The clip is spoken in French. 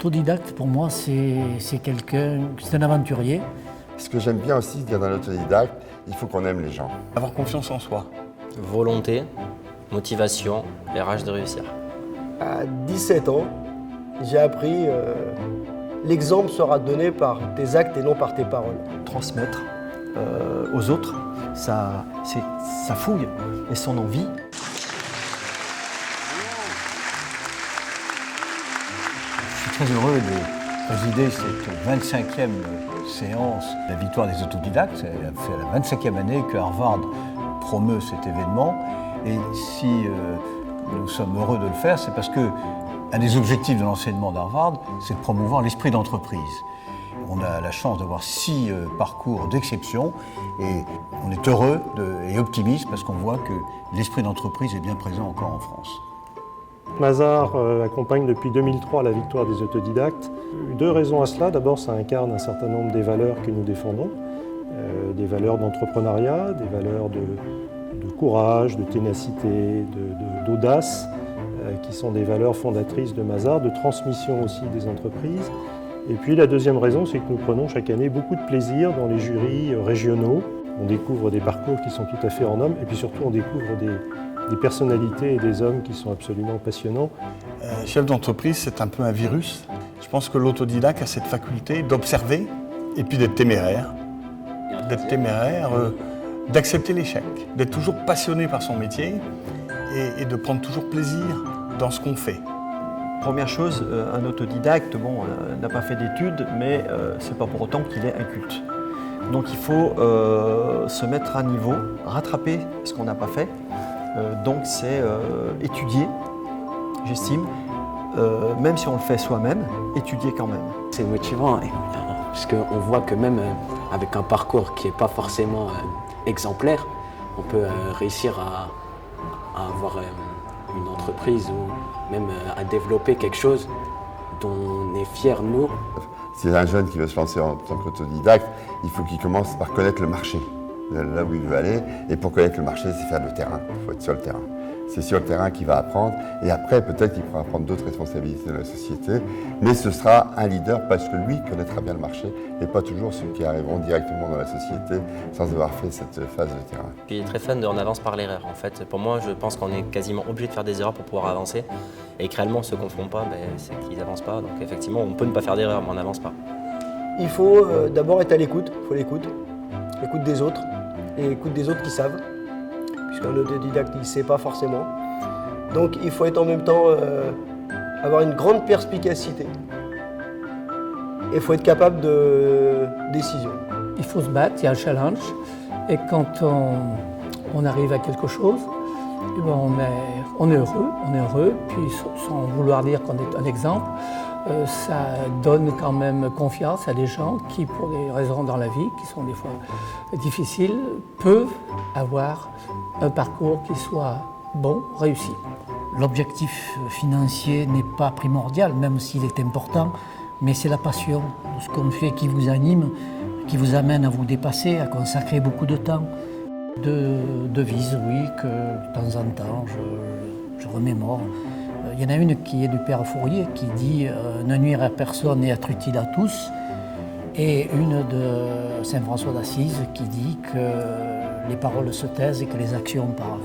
L'autodidacte, pour moi, c'est un aventurier. Ce que j'aime bien aussi dire dans l'autodidacte, il faut qu'on aime les gens. Avoir confiance en soi. Volonté, motivation et rage de réussir. À 17 ans, j'ai appris l'exemple sera donné par tes actes et non par tes paroles. Transmettre aux autres sa fougue et son envie. Je suis très heureux de présider cette 25e séance de la victoire des autodidactes. Ça fait la 25e année que Harvard promeut cet événement. Et si nous sommes heureux de le faire, c'est parce que un des objectifs de l'enseignement d'Harvard, c'est de promouvoir l'esprit d'entreprise. On a la chance d'avoir 6 parcours d'exception et on est heureux et optimiste parce qu'on voit que l'esprit d'entreprise est bien présent encore en France. Mazars accompagne depuis 2003 la victoire des autodidactes. 2 raisons à cela. D'abord, ça incarne un certain nombre des valeurs que nous défendons, des valeurs d'entrepreneuriat, des valeurs de courage, de ténacité, d'audace, qui sont des valeurs fondatrices de Mazars, de transmission aussi des entreprises. Et puis la deuxième raison, c'est que nous prenons chaque année beaucoup de plaisir dans les jurys régionaux. On découvre des parcours qui sont tout à fait hors normes et puis surtout on découvre des personnalités et des hommes qui sont absolument passionnants. Chef d'entreprise, c'est un peu un virus. Je pense que l'autodidacte a cette faculté d'observer et puis d'être téméraire. D'accepter l'échec, d'être toujours passionné par son métier et de prendre toujours plaisir dans ce qu'on fait. Première chose, un autodidacte n'a pas fait d'études, mais c'est pas pour autant qu'il est inculte. Donc il faut se mettre à niveau, rattraper ce qu'on n'a pas fait. Donc c'est étudier, j'estime, même si on le fait soi-même, étudier quand même. C'est motivant, parce qu'on voit que même avec un parcours qui n'est pas forcément exemplaire, on peut réussir à avoir une entreprise ou même à développer quelque chose dont on est fier, nous. Si un jeune qui veut se lancer en tant qu'autodidacte, il faut qu'il commence par connaître le marché, là où il veut aller. Et pour connaître le marché, c'est faire le terrain, il faut être sur le terrain. C'est sur le terrain qu'il va apprendre et après peut-être qu'il pourra prendre d'autres responsabilités dans la société, mais ce sera un leader parce que lui connaîtra bien le marché et pas toujours ceux qui arriveront directement dans la société sans avoir fait cette phase de terrain. Je suis très fan de On avance par l'erreur. En fait, pour moi, je pense qu'on est quasiment obligé de faire des erreurs pour pouvoir avancer et que réellement ceux qu'on ne font pas, c'est qu'ils n'avancent pas. Donc effectivement, on peut ne pas faire d'erreurs, mais on n'avance pas. Il faut d'abord être à l'écoute, l'écoute des autres et l'écoute des autres qui savent. Puisqu'un autodidacte, il ne sait pas forcément. Donc il faut être en même temps, avoir une grande perspicacité. Et il faut être capable de décision. Il faut se battre, il y a un challenge. Et quand on arrive à quelque chose, on est heureux. Puis sans vouloir dire qu'on est un exemple, ça donne quand même confiance à des gens qui, pour des raisons dans la vie, qui sont des fois difficiles, peuvent avoir un parcours qui soit bon, réussi. L'objectif financier n'est pas primordial, même s'il est important, mais c'est la passion de ce qu'on fait qui vous anime, qui vous amène à vous dépasser, à consacrer beaucoup de temps. De devises, oui, que de temps en temps je remémore. Il y en a une qui est du père Fourier qui dit « Ne nuire à personne et être utile à tous ». Et une de Saint François d'Assise qui dit que les paroles se taisent et que les actions parlent.